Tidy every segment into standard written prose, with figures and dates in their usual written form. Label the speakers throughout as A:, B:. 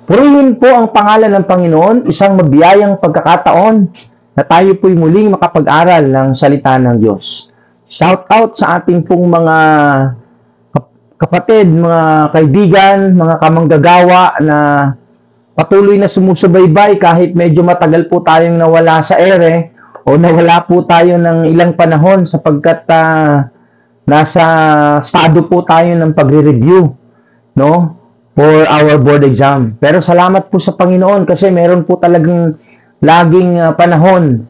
A: Purihin po ang pangalan ng Panginoon, isang mabiyayang pagkakataon na tayo po'y muling makapag-aral ng salita ng Diyos. Shout out sa ating pong mga kapatid, mga kaibigan, mga kamanggagawa na patuloy na sumusubaybay kahit medyo matagal po tayong nawala sa ere o nawala po tayo ng ilang panahon sapagkat nasa estado po tayo ng pagre-review, no? For our board exam. Pero salamat po sa Panginoon kasi meron po talagang laging panahon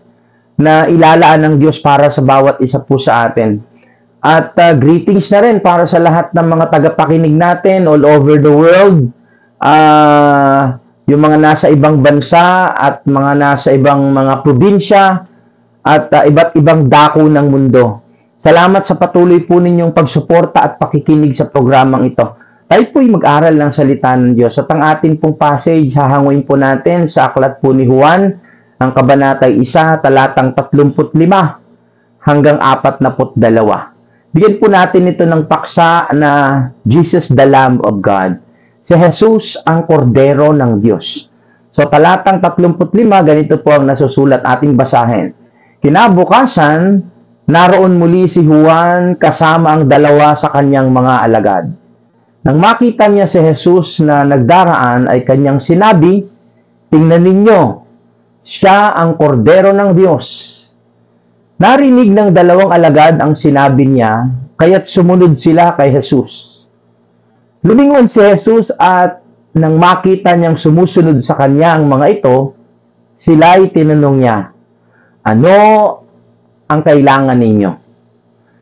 A: na ilalaan ng Diyos para sa bawat isa po sa atin. At greetings na rin para sa lahat ng mga tagapakinig natin all over the world. Yung mga nasa ibang bansa at mga nasa ibang mga probinsya at iba't ibang dako ng mundo. Salamat sa patuloy po ninyong pagsuporta at pakikinig sa programang ito. Tayo po'y mag-aral ng salita ng Diyos. At ang ating pong passage, hahanguin po natin sa aklat po ni Juan, ang kabanatay 1, talatang 35 hanggang 42. Bigyan po natin ito ng paksa na Jesus the Lamb of God. Si Jesus ang kordero ng Diyos. So talatang 35, ganito po ang nasusulat ating basahin. Kinabukasan, naroon muli si Juan kasama ang dalawa sa kanyang mga alagad. Nang makita niya si Jesus na nagdaraan ay kanyang sinabi, "Tingnan ninyo, siya ang kordero ng Diyos." Narinig ng dalawang alagad ang sinabi niya, kaya't sumunod sila kay Jesus. Lumingon si Jesus at nang makita niyang sumusunod sa kanya ang mga ito, sila'y tinanong niya, "Ano ang kailangan ninyo?"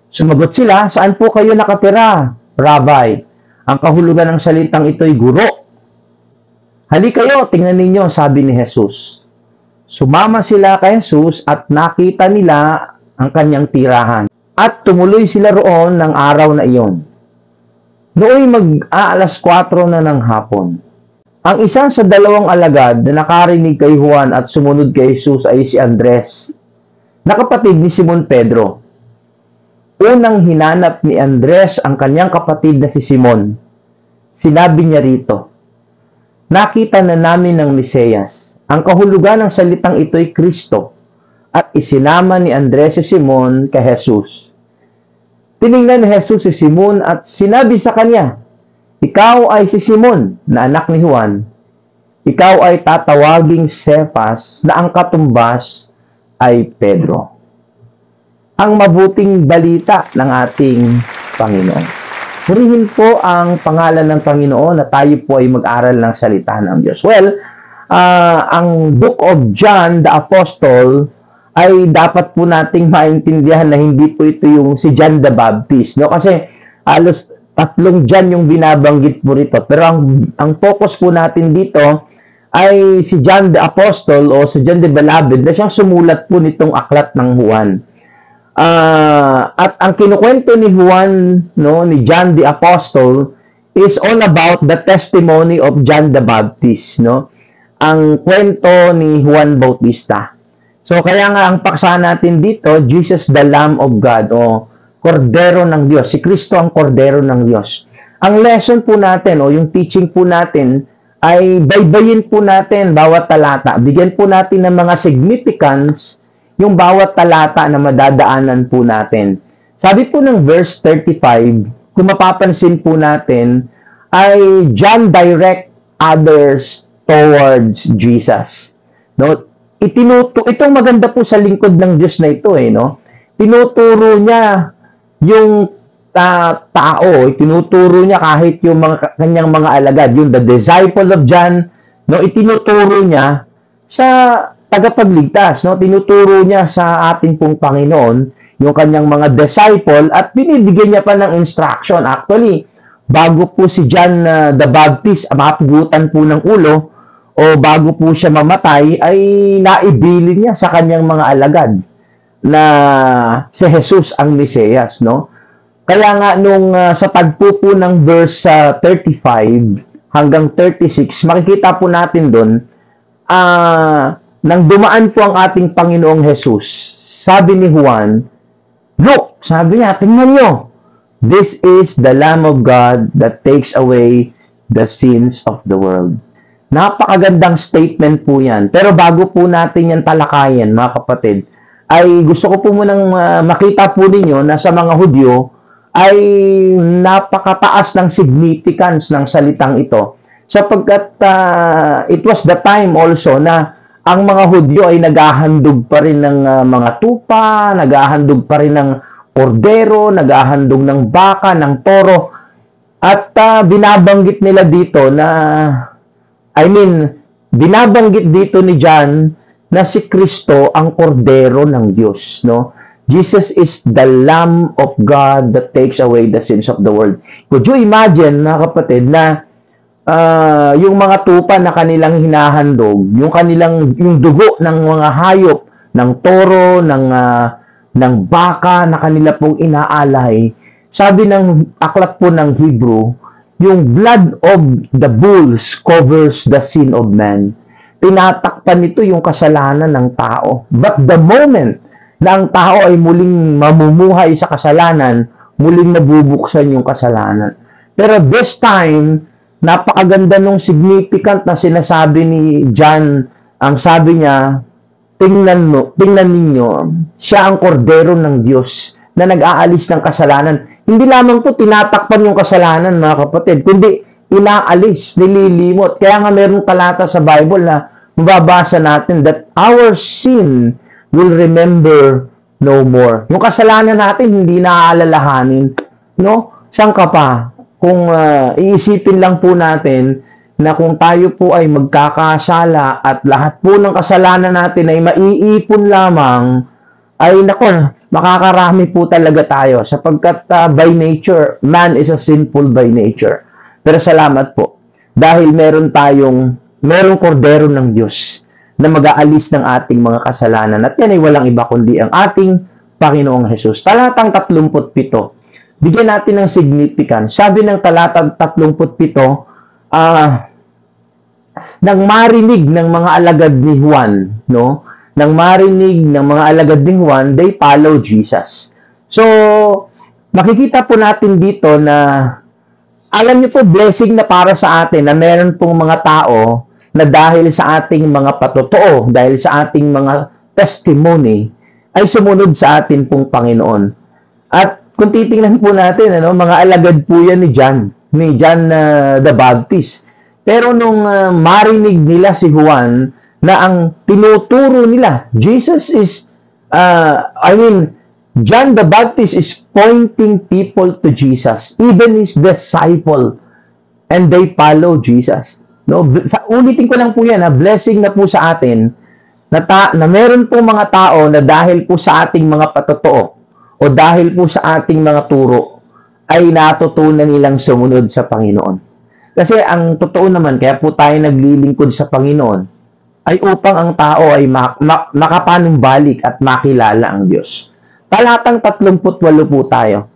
A: Sumagot sila, "Saan po kayo nakatira, Rabbi?" Ang kahulugan ng salitang ito'y guro. "Halika kayo, tingnan ninyo," sabi ni Jesus. Sumama sila kay Jesus at nakita nila ang kanyang tirahan. At tumuloy sila roon ng araw na iyon. Nooy mag-aalas 4 na ng hapon. Ang isa sa dalawang alagad na nakarinig kay Juan at sumunod kay Jesus ay si Andres, na kapatid ni Simon Pedro. Unang hinanap ni Andres ang kanyang kapatid na si Simon. Sinabi niya rito, "Nakita na namin ang Mesiyas." Ang kahulugan ng salitang ito'y Kristo at isinama ni Andres si Simon kay Jesus. Tiningnan ni Jesus si Simon at sinabi sa kanya, "Ikaw ay si Simon na anak ni Juan. Ikaw ay tatawaging Cephas na ang katumbas ay Pedro." Ang mabuting balita ng ating Panginoon. Purihin po ang pangalan ng Panginoon na tayo po ay mag-aral ng salita ng Diyos. Well, ang Book of John the Apostle ay dapat po nating maintindihan na hindi po ito yung si John the Baptist. No? Kasi halos 3 John yung binabanggit po rito. Pero ang focus po natin dito ay si John the Apostle o si John the Beloved na siyang sumulat po nitong aklat ng Juan. At ang kinukwento ni Juan, no, ni John the Apostle is all about the testimony of John the Baptist, no? Ang kwento ni Juan Bautista. So kaya nga ang paksa natin dito, Jesus the Lamb of God o kordero ng Diyos. Si Kristo ang kordero ng Diyos. Ang lesson po natin o yung teaching po natin ay baybayin po natin bawat talata. Bigyan po natin ng mga significance yung bawat talata na madadaanan po natin. Sabi po ng verse 35, kung mapapansin po natin, ay John direct others towards Jesus. No? Itong maganda po sa lingkod ng Diyos na ito, no? Tinuturo niya yung tao, tinuturo niya kahit yung mga kanyang mga alagad, yung the disciple of John, no? Itinuturo niya sa tagapagligtas, no? Tinuturo niya sa ating pong Panginoon yung kanyang mga disciple at binibigyan niya pa ng instruction. Actually, bago po si John the Baptist mapugutan po ng ulo o bago po siya mamatay, ay naibilin niya sa kanyang mga alagad na si Jesus ang Mesiyas, no? Kaya nga nung sa tagpo po ng verse 35 hanggang 36, makikita po natin doon nang dumaan po ang ating Panginoong Jesus, sabi ni Juan, "Look," sabi niya, "tingnan nyo, this is the Lamb of God that takes away the sins of the world." Napakagandang statement po yan. Pero bago po natin yan talakayin, mga kapatid, ay gusto ko po munang makita po ninyo na sa mga Hudyo ay napakataas ng significance ng salitang ito. Sapagkat it was the time also na ang mga Hudyo ay naghahandog pa rin ng mga tupa, naghahandog pa rin ng kordero, naghahandog ng baka, ng toro. At binabanggit nila dito na binabanggit dito ni John na si Kristo ang kordero ng Diyos, no? Jesus is the Lamb of God that takes away the sins of the world. Could you imagine, mga kapatid, na yung mga tupa na kanilang hinahandog, yung dugo ng mga hayop, ng toro, ng baka na kanila pong inaalay, sabi ng aklat po ng Hebrew, yung blood of the bulls covers the sin of man. Tinatakpan nito yung kasalanan ng tao. But the moment na ang tao ay muling mamumuhay sa kasalanan, muling nabubuksan yung kasalanan. Pero this time, napakaganda nung significant na sinasabi ni John. Ang sabi niya, tingnan ninyo, siya ang kordero ng Diyos na nag-aalis ng kasalanan. Hindi lamang po tinatakpan yung kasalanan, mga kapatid, kundi inaalis, nililimot. Kaya nga mayroong talata sa Bible na mababasa natin that our sin will remember no more. Yung kasalanan natin, hindi naaalalahanin. No? Saan ka pa? Kung iisipin lang po natin na kung tayo po ay magkakasala at lahat po ng kasalanan natin ay maiipon lamang, ay nako, makakarami po talaga tayo sapagkat by nature, man is a sinful by nature. Pero salamat po dahil merong kordero ng Diyos na mag-aalis ng ating mga kasalanan at yan ay walang iba kundi ang ating Panginoong Hesus. Talatang 37, bigyan natin ng significance. Sabi ng talatang 37, nang marinig ng mga alagad ni Juan, no? Nang marinig ng mga alagad ni Juan, they follow Jesus. So, makikita po natin dito na, alam niyo po, blessing na para sa atin na meron pong mga tao na dahil sa ating mga patotoo, dahil sa ating mga testimony, ay sumunod sa atin pong Panginoon. At kung titingnan po natin, mga alagad po yan ni John the Baptist. Pero nung marinig nila si Juan, na ang tinuturo nila, John the Baptist is pointing people to Jesus, even his disciple, and they follow Jesus. No, ulitin ko lang po yan, blessing na po sa atin, na meron po mga tao na dahil po sa ating mga patotoo, o dahil po sa ating mga turo, ay natutunan nilang sumunod sa Panginoon. Kasi ang totoo naman, kaya po tayo naglilingkod sa Panginoon, ay upang ang tao ay makapanumbalik at makilala ang Diyos. Talatang 38 po tayo.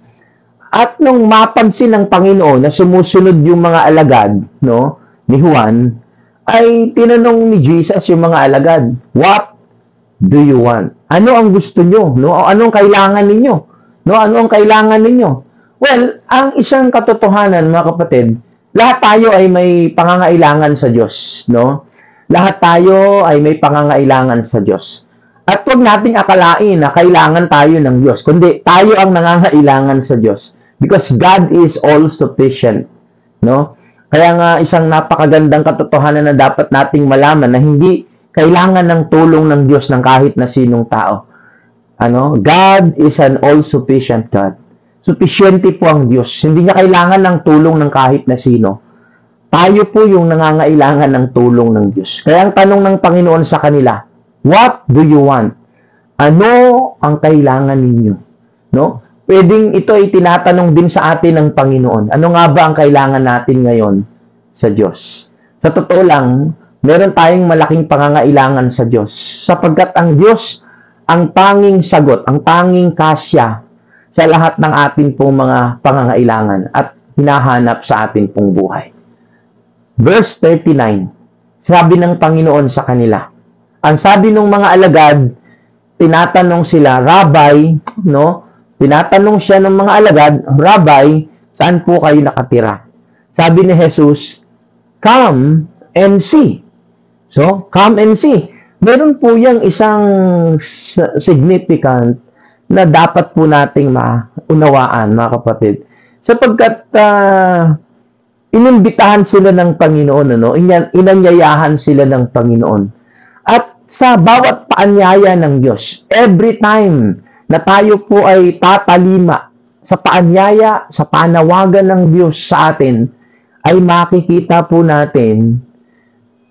A: At nung mapansin ng Panginoon na sumusunod yung mga alagad, no, ni Juan, ay tinanong ni Jesus yung mga alagad, "What do you want?" Ano ang gusto nyo? No? Anong kailangan ninyo? No? Ano ang kailangan ninyo? Well, ang isang katotohanan, mga kapatid, lahat tayo ay may pangangailangan sa Diyos, no? Lahat tayo ay may pangangailangan sa Diyos. At huwag nating akalain na kailangan tayo ng Diyos, kundi tayo ang nangangailangan sa Diyos. Because God is all sufficient. No? Kaya nga isang napakagandang katotohanan na dapat nating malaman na hindi kailangan ng tulong ng Diyos ng kahit na sinong tao. God is an all-sufficient God. Sufficiente po ang Diyos. Hindi niya kailangan ng tulong ng kahit na sino. Tayo po yung nangangailangan ng tulong ng Diyos. Kaya ang tanong ng Panginoon sa kanila, "What do you want?" Ano ang kailangan ninyo? No? Pwedeng ito ay tinatanong din sa atin ng Panginoon. Ano nga ba ang kailangan natin ngayon sa Diyos? Sa totoo lang, meron tayong malaking pangangailangan sa Diyos. Sapagkat ang Diyos, ang tanging sagot, ang tanging kasya sa lahat ng atin pong mga pangangailangan at hinahanap sa atin pong buhay. Verse 39, sabi ng Panginoon sa kanila. Ang sabi ng mga alagad, tinatanong sila, "Rabbi," no? Tinatanong siya ng mga alagad, "Rabbi, saan po kayo nakatira?" Sabi ni Jesus, "Come and see. So, come and see. Meron po yang isang significant na dapat po nating maunawaan, mga kapatid. Sapagkat inimbitahan sila ng Panginoon, inanyayahan sila ng Panginoon. At sa bawat paanyaya ng Diyos, every time na tayo po ay tatalima sa paanyaya, sa panawagan ng Diyos sa atin, ay makikita po natin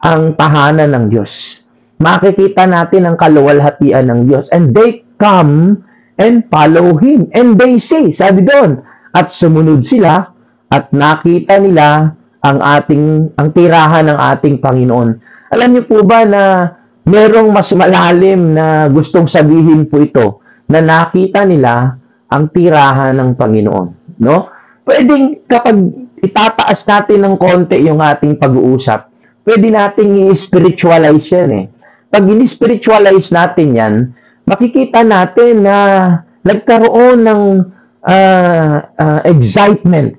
A: ang tahanan ng Diyos. Makikita natin ang kaluwalhatian ng Diyos. And they come and follow Him. And they say, sabi doon, at sumunod sila at nakita nila ang tirahan ng ating Panginoon. Alam niyo po ba na merong mas malalim na gustong sabihin po ito na nakita nila ang tirahan ng Panginoon, no? Pwedeng kapag itataas natin ng konti yung ating pag-uusap, pwede nating i-spiritualize yan eh. Pag in-spiritualize natin yan, makikita natin na nagkaroon ng excitement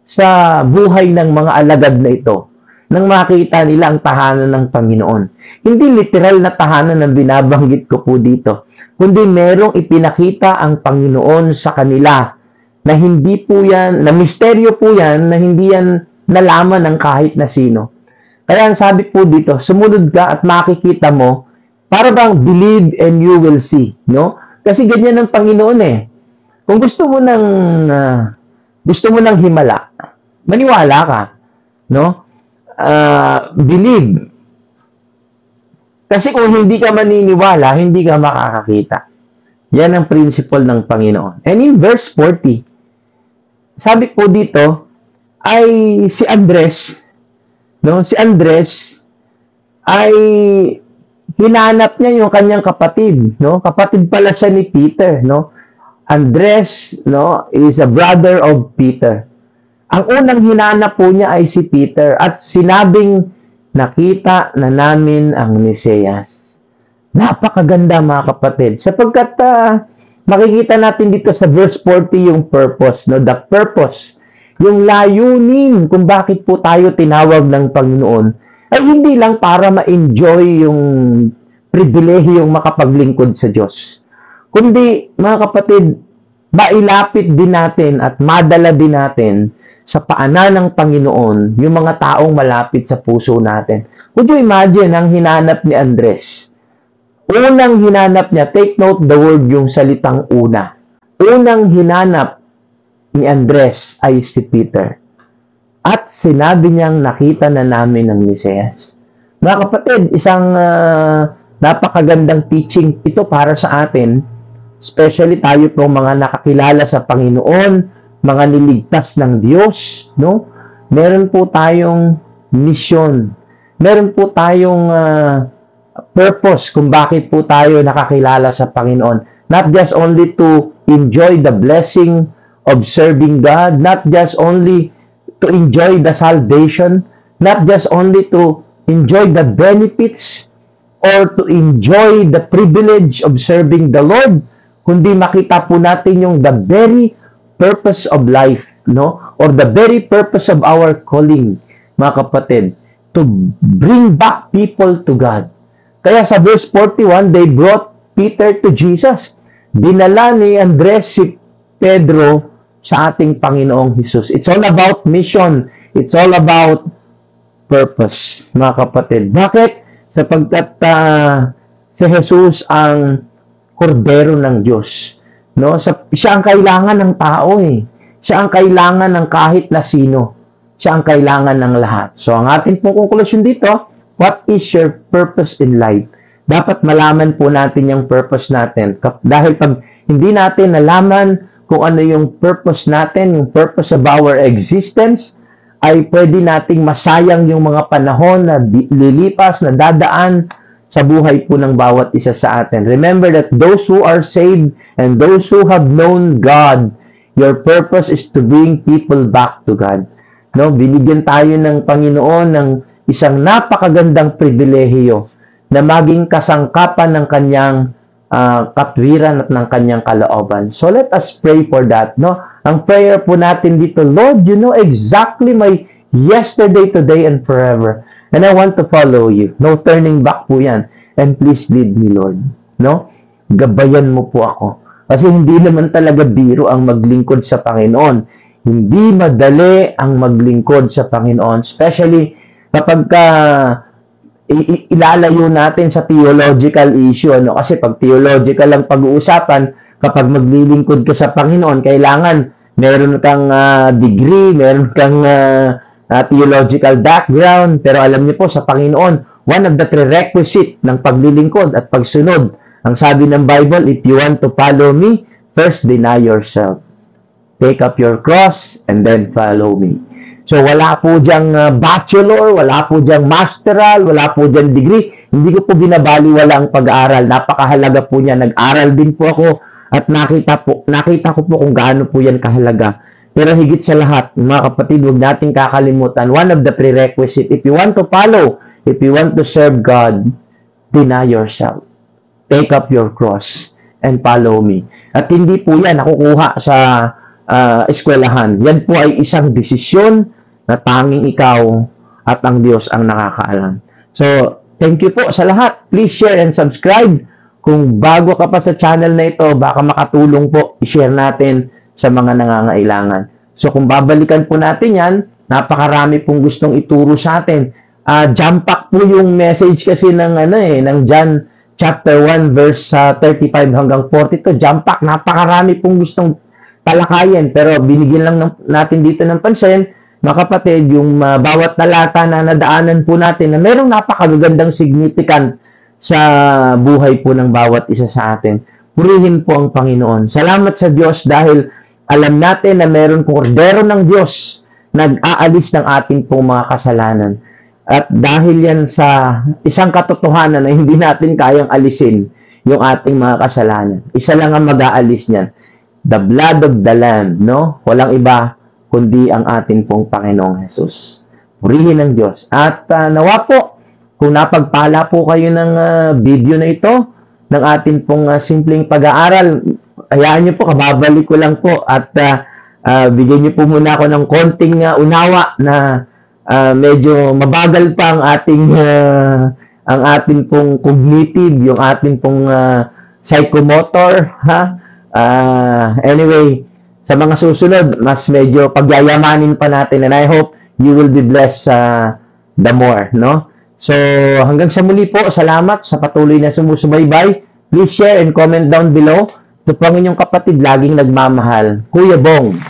A: sa buhay ng mga alagad na ito nang makita nila ang tahanan ng Panginoon. Hindi literal na tahanan na binabanggit ko po dito, kundi merong ipinakita ang Panginoon sa kanila na hindi po yan, na misteryo po yan, na hindi yan nalaman ng kahit na sino. Kaya ang sabi po dito, sumunod ka at makikita mo, para bang believe and you will see, no? Kasi ganyan ang Panginoon eh. Kung gusto mo ng himala, maniwala ka, no? Believe. Kasi kung hindi ka maniniwala, hindi ka makakakita. Yan ang principle ng Panginoon. And in verse 40, sabi po dito, ay si Andres, no? Si Andres ay hinanap niya yung kanyang kapatid, no? Kapatid pala siya ni Peter, no? Andres, no, is a brother of Peter. Ang unang hinanap po niya ay si Peter at sinabing, nakita na namin ang Mesiyas. Napakaganda mga kapatid. Sapagkat makikita natin dito sa verse 40 yung purpose, no? The purpose, yung layunin kung bakit po tayo tinawag ng Panginoon ay hindi lang para ma-enjoy yung pribilehiyong makapaglingkod sa Diyos. Kundi, mga kapatid, mailapit din natin at madala din natin sa paanan ng Panginoon yung mga taong malapit sa puso natin. Could you imagine ang hinanap ni Andres? Unang hinanap niya, take note the word, yung salitang una. Unang hinanap ni Andres ay si Peter. At sinabi niyang nakita na namin ang Mesiyas. Mga kapatid, isang napakagandang teaching ito para sa atin, especially tayo po mga nakakilala sa Panginoon, mga niligtas ng Diyos, no? Meron po tayong mission. Meron po tayong purpose kung bakit po tayo nakakilala sa Panginoon. Not just only to enjoy the blessing of serving God, not just only to enjoy the salvation, not just only to enjoy the benefits or to enjoy the privilege of serving the Lord, kundi makita po natin yung the very purpose of life, no? Or the very purpose of our calling, mga kapatid, to bring back people to God. Kaya sa verse 41, they brought Peter to Jesus. Dinala ni Andres si Pedro sa ating Panginoong Jesus. It's all about mission. It's all about purpose, mga kapatid. Bakit? Sapagkat si Jesus ang kordero ng Diyos. No? Siya ang kailangan ng tao eh. Siya ang kailangan ng kahit na sino. Siya ang kailangan ng lahat. So, ang ating pong conclusion dito, what is your purpose in life? Dapat malaman po natin yung purpose natin. Dahil pag hindi natin nalaman kung ano yung purpose natin, yung purpose of our existence, ay pwede nating masayang yung mga panahon na lilipas, na dadaan sa buhay po ng bawat isa sa atin. Remember that those who are saved and those who have known God, your purpose is to bring people back to God. No, binigyan tayo ng Panginoon ng isang napakagandang pribilehiyo na maging kasangkapan ng kanyang katwiran at ng kanyang kalooban. So let us pray for that, no? Ang prayer po natin dito, Lord, you know exactly my yesterday, today, and forever. And I want to follow you. No turning back po yan. And please lead me, Lord. No? Gabayan mo po ako. Kasi hindi naman talaga biro ang maglingkod sa Panginoon. Hindi madali ang maglingkod sa Panginoon. Especially kapag ilalayo natin sa theological issue. Ano? Kasi pag theological ang pag-uusapan, kapag maglilingkod ka sa Panginoon, kailangan meron kang degree, meron kang theological background. Pero alam niyo po, sa Panginoon, one of the prerequisite ng paglilingkod at pagsunod, ang sabi ng Bible, if you want to follow me, first deny yourself. Take up your cross and then follow me. So wala po diyang bachelor, wala po diyang masteral, wala po diyang degree. Hindi ko po binabaliwala ang pag-aaral. Napakahalaga po niya. Nag-aral din po ako at nakita ko po kung gaano po yan kahalaga. Pero higit sa lahat, mga kapatid, huwag nating kakalimutan, one of the prerequisite, if you want to follow, if you want to serve God, deny yourself. Take up your cross and follow me. At hindi po yan nakukuha sa eskwelahan. Yan po ay isang desisyon na tanging ikaw at ang Diyos ang nakakaalam. So, thank you po sa lahat. Please share and subscribe. Kung bago ka pa sa channel na ito, baka makatulong po, i-share natin sa mga nangangailangan. So, kung babalikan po natin yan, napakarami pong gustong ituro sa atin. Jump pack po yung message kasi ng John chapter 1 verse 35 hanggang 42. Jump pack, napakarami pong gustong talakayin. Pero binigyan lang natin dito ng pansin, mga kapatid, yung bawat talata na nadaanan po natin na merong napakagandang significant sa buhay po ng bawat isa sa atin. Purihin po ang Panginoon. Salamat sa Diyos dahil alam natin na meron kordero ng Diyos nag-aalis ng ating pong mga kasalanan. At dahil yan sa isang katotohanan na hindi natin kayang alisin yung ating mga kasalanan. Isa lang ang mag-aalis niyan. The blood of the Lamb, no? Walang iba kundi ang ating pong Panginoong Jesus. Purihin ng Diyos. At nawa po, kung napagpala po kayo ng video na ito, ng ating pong simpleng pag-aaral, hayaan niyo po, kababalik ko lang po at bigyan niyo po muna ako ng konting unawa na medyo mabagal pa ang ating pong cognitive, yung ating pong psychomotor, ha? Anyway, sa mga susunod, mas medyo pagyayamanin pa natin and I hope you will be blessed the more, no? So, hanggang sa muli po, salamat sa patuloy na sumusubaybay. Please share and comment down below. Ito po ang inyong kapatid, laging nagmamahal, Kuya Bong.